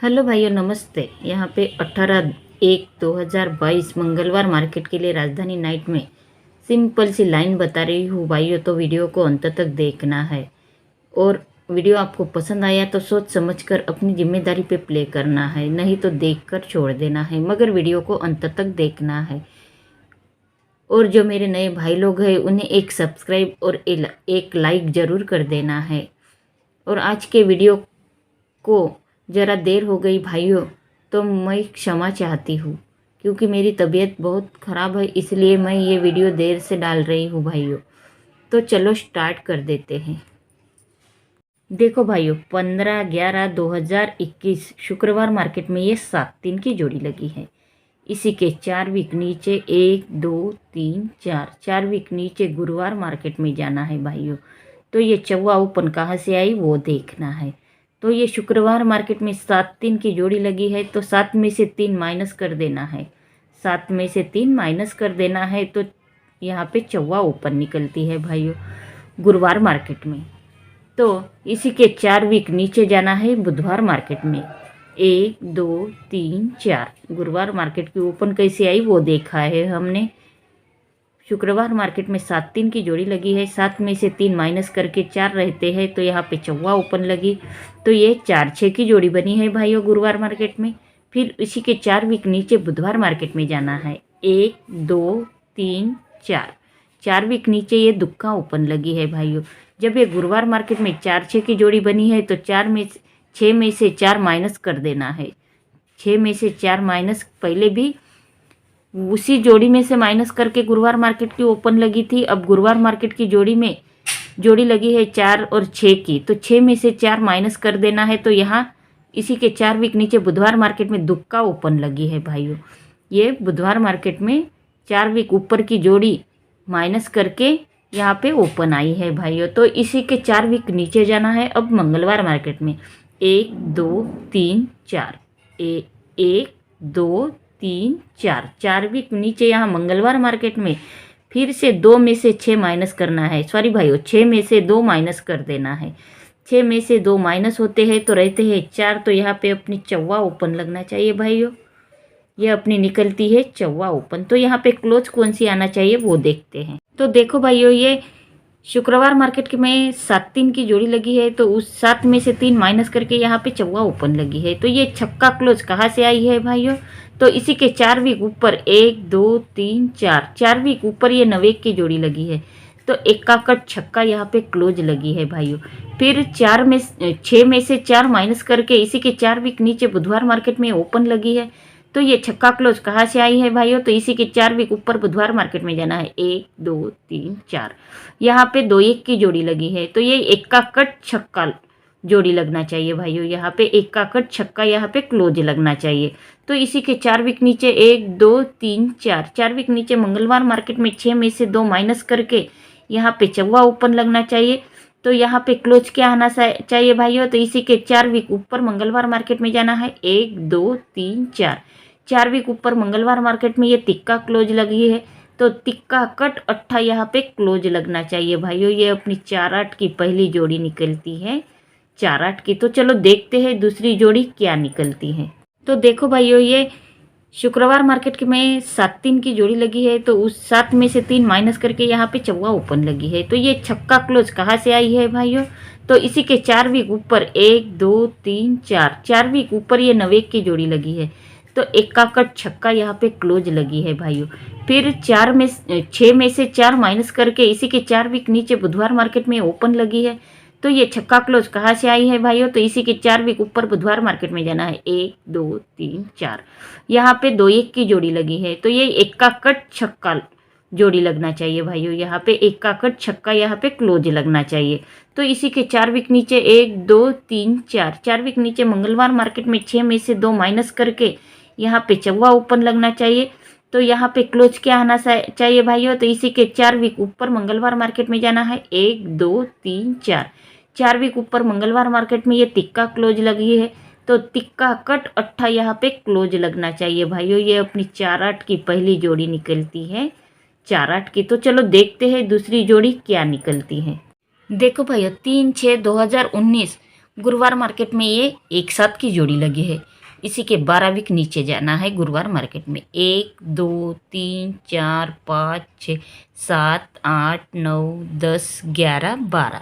Hello भाइयों, नमस्ते। यहाँ पे 18/1/2022 मंगलवार मार्केट के लिए राजधानी नाइट में सिंपल सी लाइन बता रही हूँ भाइयों, तो वीडियो को अंत तक देखना है। और वीडियो आपको पसंद आया तो सोच समझकर अपनी जिम्मेदारी पे प्ले करना है, नहीं तो देखकर छोड़ देना है, मगर वीडियो को अंत तक देखना है। और जो मेरे नए भाई लोग हैं उन्हें एक सब्सक्राइब और एक लाइक ज़रूर कर देना है। और आज के वीडियो को ज़रा देर हो गई भाइयों, तो मैं क्षमा चाहती हूँ, क्योंकि मेरी तबीयत बहुत ख़राब है, इसलिए मैं ये वीडियो देर से डाल रही हूँ भाइयों। तो चलो स्टार्ट कर देते हैं। देखो भाइयों, 15/11/2021 शुक्रवार मार्केट में ये 7 की जोड़ी लगी है। इसी के 4 वीक नीचे 1 2 3 4 वीक नीचे गुरुवार मार्केट में जाना है भाइयों। तो ये चौवा ओपन कहाँ से आई वो देखना है। तो ये शुक्रवार मार्केट में 7 की जोड़ी लगी है, तो 7 में से 3 माइनस कर देना है। 7 में से 3 माइनस कर देना है, तो यहाँ पे चौवा ओपन निकलती है भाइयों गुरुवार मार्केट में। तो इसी के 4 वीक नीचे जाना है बुधवार मार्केट में 1 2 3 4। गुरुवार मार्केट की ओपन कैसे आई वो देखा है हमने। शुक्रवार मार्केट में 7 की जोड़ी लगी है, 7 में से 3 माइनस करके 4 रहते हैं, तो यहाँ पे चौवा ओपन लगी, तो ये 4-6 की जोड़ी बनी है भाइयों गुरुवार मार्केट में। फिर इसी के 4 वीक नीचे बुधवार मार्केट में जाना है 1 2 3 4। 4 वीक नीचे ये दुक्का ओपन लगी है भाइयों। जब ये गुरुवार मार्केट में 4-6 की जोड़ी बनी है, तो 6 में से 4 माइनस कर देना है। 6 में से 4 माइनस पहले भी उसी जोड़ी में से माइनस करके गुरुवार मार्केट की ओपन लगी थी। अब गुरुवार मार्केट की जोड़ी में जोड़ी लगी है 4 और 6 की, तो 6 में से 4 माइनस कर देना है। तो यहाँ इसी के 4 वीक नीचे बुधवार मार्केट में दुक्का ओपन लगी है भाइयों। ये बुधवार मार्केट में 4 वीक ऊपर की जोड़ी माइनस करके यहाँ पे ओपन आई है भाइयों। तो इसी के 4 वीक नीचे जाना है अब मंगलवार मार्केट में 1 2 3 4 1 2 3 4। 4 वीक नीचे यहाँ मंगलवार मार्केट में फिर से 2 में से 6 माइनस करना है। सॉरी भाइयों, 6 में से 2 माइनस कर देना है। 6 में से 2 माइनस होते हैं तो रहते हैं 4, तो यहाँ पे अपनी चौवा ओपन लगना चाहिए भाइयों। ये अपनी निकलती है चौवा ओपन, तो यहाँ पे क्लोज कौन सी आना चाहिए वो देखते हैं। तो देखो भाइयों, ये शुक्रवार मार्केट में 7 की जोड़ी लगी है, तो उस 7 में से 3 माइनस करके यहाँ पे चौवा ओपन लगी है, तो ये छक्का क्लोज कहाँ से आई है भाइयों। तो इसी के 4 वीक ऊपर 1 2 3 4 वीक ऊपर ये 9 की जोड़ी लगी है, तो एक्का कट छक्का यहाँ पे क्लोज लगी है भाइयों। फिर 6 में से 4 माइनस करके इसी के 4 वीक नीचे बुधवार मार्केट में ओपन लगी है, तो ये छक्का क्लोज कहाँ से आई है भाइयों। तो इसी के 4 वीक ऊपर बुधवार मार्केट में जाना है 1 2 3 4। यहाँ पे 2-1 की जोड़ी लगी है, तो ये एक्का कट छक्का जोड़ी लगना चाहिए भाइयों। यहाँ पे एक्का कट छक्का यहाँ पे क्लोज लगना चाहिए। तो इसी के 4 वीक नीचे 1 2 3 4 वीक नीचे मंगलवार मार्केट में 6 में से 2 माइनस करके यहाँ पे चौवा ओपन लगना चाहिए। तो यहाँ पे क्लोज क्या आना चाहिए भाइयों। तो इसी के 4 वीक ऊपर मंगलवार मार्केट में जाना है 1 2 3 4 वीक ऊपर मंगलवार मार्केट में ये तिक्का क्लोज लगी है, तो तिक्का कट 8 यहाँ पे क्लोज लगना चाहिए भाइयों। ये अपनी 4-8 की पहली जोड़ी निकलती है 4-8 की। तो चलो देखते हैं दूसरी जोड़ी क्या निकलती है। तो देखो भाइयों, ये शुक्रवार मार्केट में 7 की जोड़ी लगी है, तो उस 7 में से 3 माइनस करके यहाँ पे चौवा ओपन लगी है, तो ये छक्का क्लोज कहाँ से आई है भाइयों। तो इसी के 4 वीक ऊपर 1 2 3 4 वीक ऊपर ये 9 की जोड़ी लगी है, तो एक्का कट छक्का यहाँ पे क्लोज लगी है भाइयों। फिर 6 में से 4 माइनस करके इसी के 4 वीक नीचे बुधवार मार्केट में ओपन लगी है, तो ये छक्का क्लोज कहाँ से आई है भाइयों। तो इसी के 4 वीक ऊपर बुधवार मार्केट में जाना है 1 2 3 4। यहाँ पे 2-1 की जोड़ी लगी है, तो ये एक्का कट छक्का जोड़ी लगना चाहिए भाइयों। यहाँ पे एक्का कट छक्का यहाँ पे क्लोज लगना चाहिए। तो इसी के 4 वीक नीचे 1 2 3 4 वीक नीचे मंगलवार मार्केट में 6 में से 2 माइनस करके यहाँ पे चौवा ओपन लगना चाहिए। तो यहाँ पे क्लोज क्या आना चाहिए भाइयों। तो इसी के 4 वीक ऊपर मंगलवार मार्केट में जाना है 1 2 3 4 वीक ऊपर मंगलवार मार्केट में ये तिक्का क्लोज लगी है, तो तिक्का कट 8 यहाँ पे क्लोज लगना चाहिए भाइयों। ये अपनी 4-8 की पहली जोड़ी निकलती है 4-8 की। तो चलो देखते हैं दूसरी जोड़ी क्या निकलती है। देखो भाइयों, 3/6/2019 गुरुवार मार्केट में ये 1-7 की जोड़ी लगी है। इसी के 12 वीक नीचे जाना है गुरुवार मार्केट में। 1 2 3 4 5 6 7 8 9 10 11 12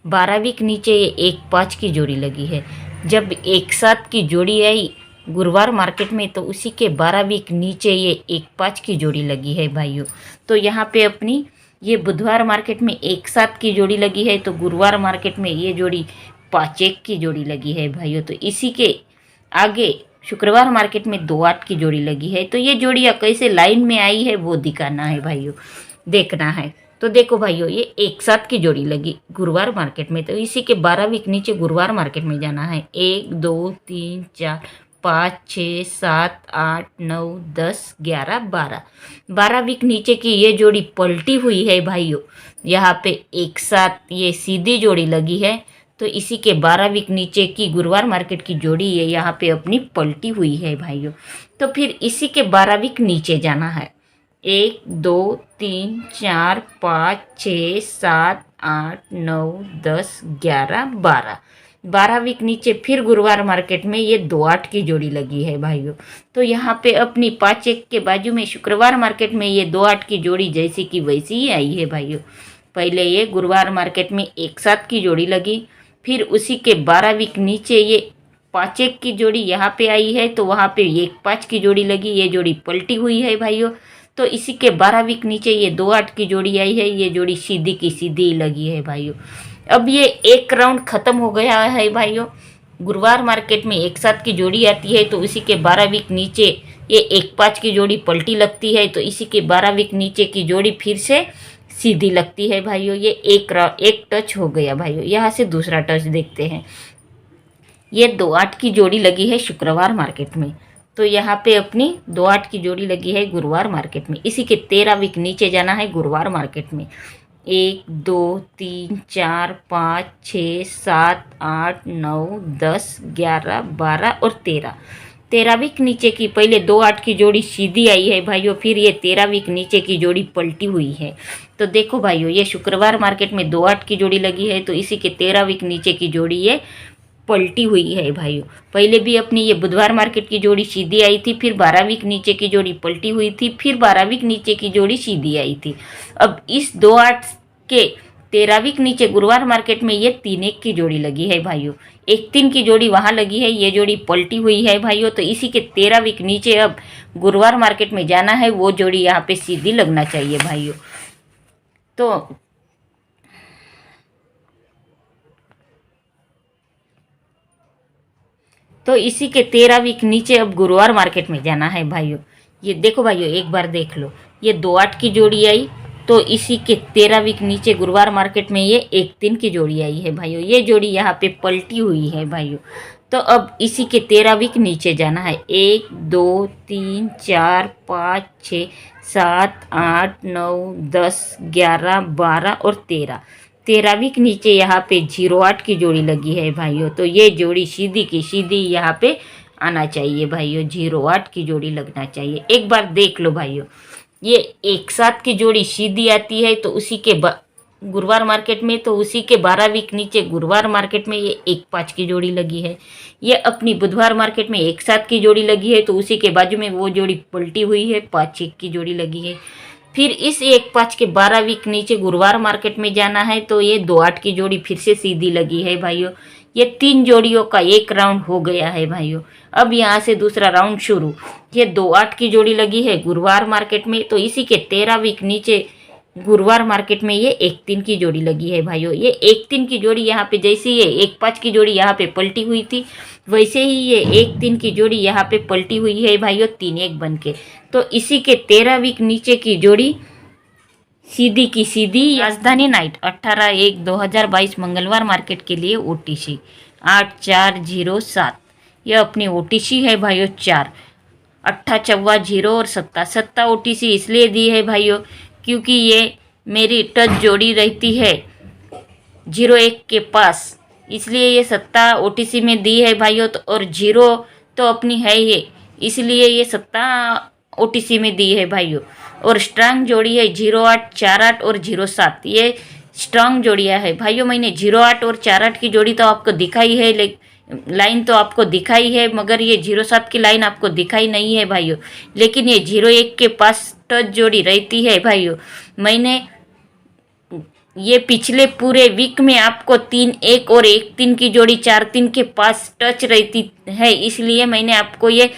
12 वीक नीचे ये 1 5 की जोड़ी लगी है। जब एक साथ की जोड़ी आई गुरुवार मार्केट में तो उसी के 12 वीक नीचे ये 1 5 की जोड़ी लगी है भाइयों। तो यहाँ पे अपनी ये बुधवार मार्केट में 1 7 की जोड़ी लगी है, तो गुरुवार मार्केट में ये जोड़ी 5 1 की जोड़ी लगी है भाइयों। तो इसी के आगे शुक्रवार मार्केट में 2 8 की जोड़ी लगी है। तो ये जोड़ियाँ कैसे लाइन में आई है वो दिखाना है भाइयों, देखना है। तो देखो भाइयों, ये 1 7 की जोड़ी लगी गुरुवार मार्केट में, तो इसी के 12 वीक नीचे गुरुवार मार्केट में जाना है। 1 2 3 4 5 6 7 8 9 10 11 12 12 वीक नीचे की ये जोड़ी पलटी हुई है भाइयों। यहाँ पे 1 7 ये सीधी जोड़ी लगी है, तो इसी के 12 वीक नीचे की गुरुवार मार्केट की जोड़ी ये यहाँ पे अपनी पलटी हुई है भाइयों। तो फिर इसी के 12 वीक नीचे जाना है। 1 2 3 4 5 6 7 8 9 10 11 12 12 वीक नीचे फिर गुरुवार मार्केट में ये 2 8 की जोड़ी लगी है भाइयों। तो यहाँ पे अपनी 5 1 के बाजू में शुक्रवार मार्केट में ये 2 8 की जोड़ी जैसी की वैसी ही आई है भाइयों। पहले ये गुरुवार मार्केट में 1 7 की जोड़ी लगी, फिर उसी के 12 वीक नीचे ये 5 1 की जोड़ी यहाँ पे आई है, तो वहाँ पे 1 5 की जोड़ी लगी, ये जोड़ी पलटी हुई है भाइयों। तो इसी के 12 वीक नीचे ये 2 8 की जोड़ी आई है, ये जोड़ी सीधी की सीधी लगी है भाइयों। अब ये एक राउंड ख़त्म हो गया है भाइयों। गुरुवार मार्केट में 1 7 की जोड़ी आती है, तो इसी के 12 वीक नीचे ये 1 5 की जोड़ी पलटी लगती है, तो इसी के 12 वीक नीचे की जोड़ी फिर से सीधी लगती है भाइयों। ये एक टच हो गया भाइयों। यहाँ से दूसरा टच देखते हैं। ये 2 8 की जोड़ी लगी है शुक्रवार मार्केट में, तो यहाँ पे अपनी 2 8 की जोड़ी लगी है गुरुवार मार्केट में। इसी के 13 वीक नीचे जाना है गुरुवार मार्केट में। 1 2 3 4 5 6 7 8 9 10 11 12 और 13 वीक नीचे की पहले 2 8 की जोड़ी सीधी आई है भाइयों, फिर ये 13 वीक नीचे की जोड़ी पलटी हुई है। तो देखो भाइयों, ये शुक्रवार मार्केट में 2 8 की जोड़ी लगी है, तो इसी के 13 वीक नीचे की जोड़ी ये पलटी हुई है भाइयों। पहले भी अपनी ये बुधवार मार्केट की जोड़ी सीधी आई थी, फिर 12 वीक नीचे की जोड़ी पलटी हुई थी, फिर 12 वीक नीचे की जोड़ी सीधी आई थी। अब इस 2 8 के 13 वीक नीचे गुरुवार मार्केट में ये 3 1 की जोड़ी लगी है भाइयों। 1 3 की जोड़ी वहाँ लगी है, ये जोड़ी पलटी हुई है भाइयों। तो इसी के 13 वीक नीचे अब गुरुवार मार्केट में जाना है, वो जोड़ी यहाँ पे सीधी लगना चाहिए भाइयों। तो इसी के 13 वीक नीचे अब गुरुवार मार्केट में जाना है भाइयों। ये देखो भाइयों, एक बार देख लो, ये 2 8 की जोड़ी आई, तो इसी के 13 वीक नीचे गुरुवार मार्केट में ये 1 3 की जोड़ी आई है भाइयों। ये जोड़ी यहाँ पे पलटी हुई है भाइयों। तो अब इसी के 13 वीक नीचे जाना है। 1 2 3 4 5 6 7 8 9 10 11 12 और 13 वीक नीचे यहाँ पे 0 8 की जोड़ी लगी है भाइयों। तो ये जोड़ी सीधी की सीधी यहाँ पे आना चाहिए भाइयों, 0 8 की जोड़ी लगना चाहिए। एक बार देख लो भाइयों, ये 1 7 की जोड़ी सीधी आती है, तो उसी के गुरुवार मार्केट में, तो उसी के 12 वीक नीचे गुरुवार मार्केट में ये 1 5 की जोड़ी लगी है। ये अपनी बुधवार मार्केट में 1 7 की जोड़ी लगी है, तो उसी के बाजू में वो जोड़ी पलटी हुई है, 5 1 की जोड़ी लगी है। फिर इस 1 5 के 12 वीक नीचे गुरुवार मार्केट में जाना है, तो ये 2 8 की जोड़ी फिर से सीधी लगी है भाइयों। ये 3 जोड़ियों का एक राउंड हो गया है भाइयों। अब यहाँ से दूसरा राउंड शुरू। ये 2 8 की जोड़ी लगी है गुरुवार मार्केट में, तो इसी के 13 वीक नीचे गुरुवार मार्केट में ये 1 3 की जोड़ी लगी है भाइयों। ये 1 3 की जोड़ी यहाँ पे जैसे ये 1 5 की जोड़ी यहाँ पे पलटी हुई थी, वैसे ही ये 1 3 की जोड़ी यहाँ पे पलटी हुई है भाइयों, 3 1 बन के। तो इसी के 13 वीक नीचे की जोड़ी सीधी की सीधी राजधानी नाइट 18 1 2022 मंगलवार मार्केट के लिए OTC 8407। यह अपनी OTC है भाइयों 4 8 चौवा 0 और 7 OTC इसलिए दी है भाइयों क्योंकि ये मेरी टच जोड़ी रहती है 0 1 के पास, इसलिए ये 7 OTC में दी है भाइयों। तो और 0 तो अपनी है ये, इसलिए ये 7 OTC में दी है भाइयों। और स्ट्रांग जोड़ी है 0 8 4 8 और 0 7, ये स्ट्रांग जोड़ियाँ है भाइयों। मैंने 0 8 और 4 8 की जोड़ी तो आपको दिखाई है, लेकिन लाइन तो आपको दिखाई है, मगर ये 07 की लाइन आपको दिखाई नहीं है भाइयों। लेकिन ये 01 के पास टच जोड़ी रहती है भाइयों। मैंने ये पिछले पूरे वीक में आपको 3-1 और 1-3 की जोड़ी 4-3 के पास टच रहती है, इसलिए मैंने आपको ये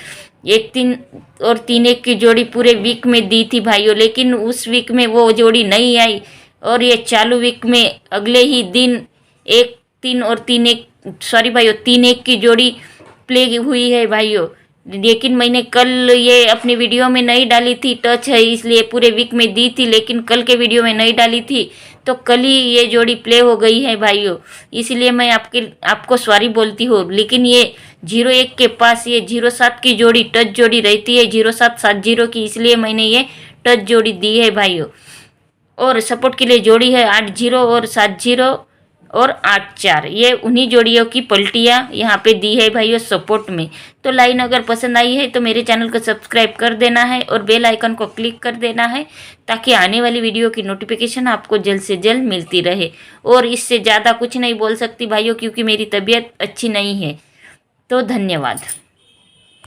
1-3 और 3-1 की जोड़ी पूरे वीक में दी थी भाइयों। लेकिन उस वीक में वो जोड़ी नहीं आई और ये चालू वीक में अगले ही दिन 1-3 और 3-1 सॉरी भाइयों 3-1 की जोड़ी प्ले हुई है भाइयों। लेकिन मैंने कल ये अपनी वीडियो में नहीं डाली थी, टच है इसलिए पूरे वीक में दी थी, लेकिन कल के वीडियो में नहीं डाली थी, तो कल ही ये जोड़ी प्ले हो गई है भाइयों। इसलिए मैं आपको सॉरी बोलती हूँ। लेकिन ये 01 के पास ये 07 की जोड़ी टच जोड़ी रहती है, 0770 की, इसलिए मैंने ये टच जोड़ी दी है भाइयों। और सपोर्ट के लिए जोड़ी है 80 और 70 और 84, ये उन्हीं जोड़ियों की पलटियाँ यहाँ पे दी है भाइयों सपोर्ट में। तो लाइन अगर पसंद आई है तो मेरे चैनल को सब्सक्राइब कर देना है और बेल आइकन को क्लिक कर देना है, ताकि आने वाली वीडियो की नोटिफिकेशन आपको जल्द से जल्द मिलती रहे। और इससे ज़्यादा कुछ नहीं बोल सकती भाइयों, क्योंकि मेरी तबीयत अच्छी नहीं है। तो धन्यवाद।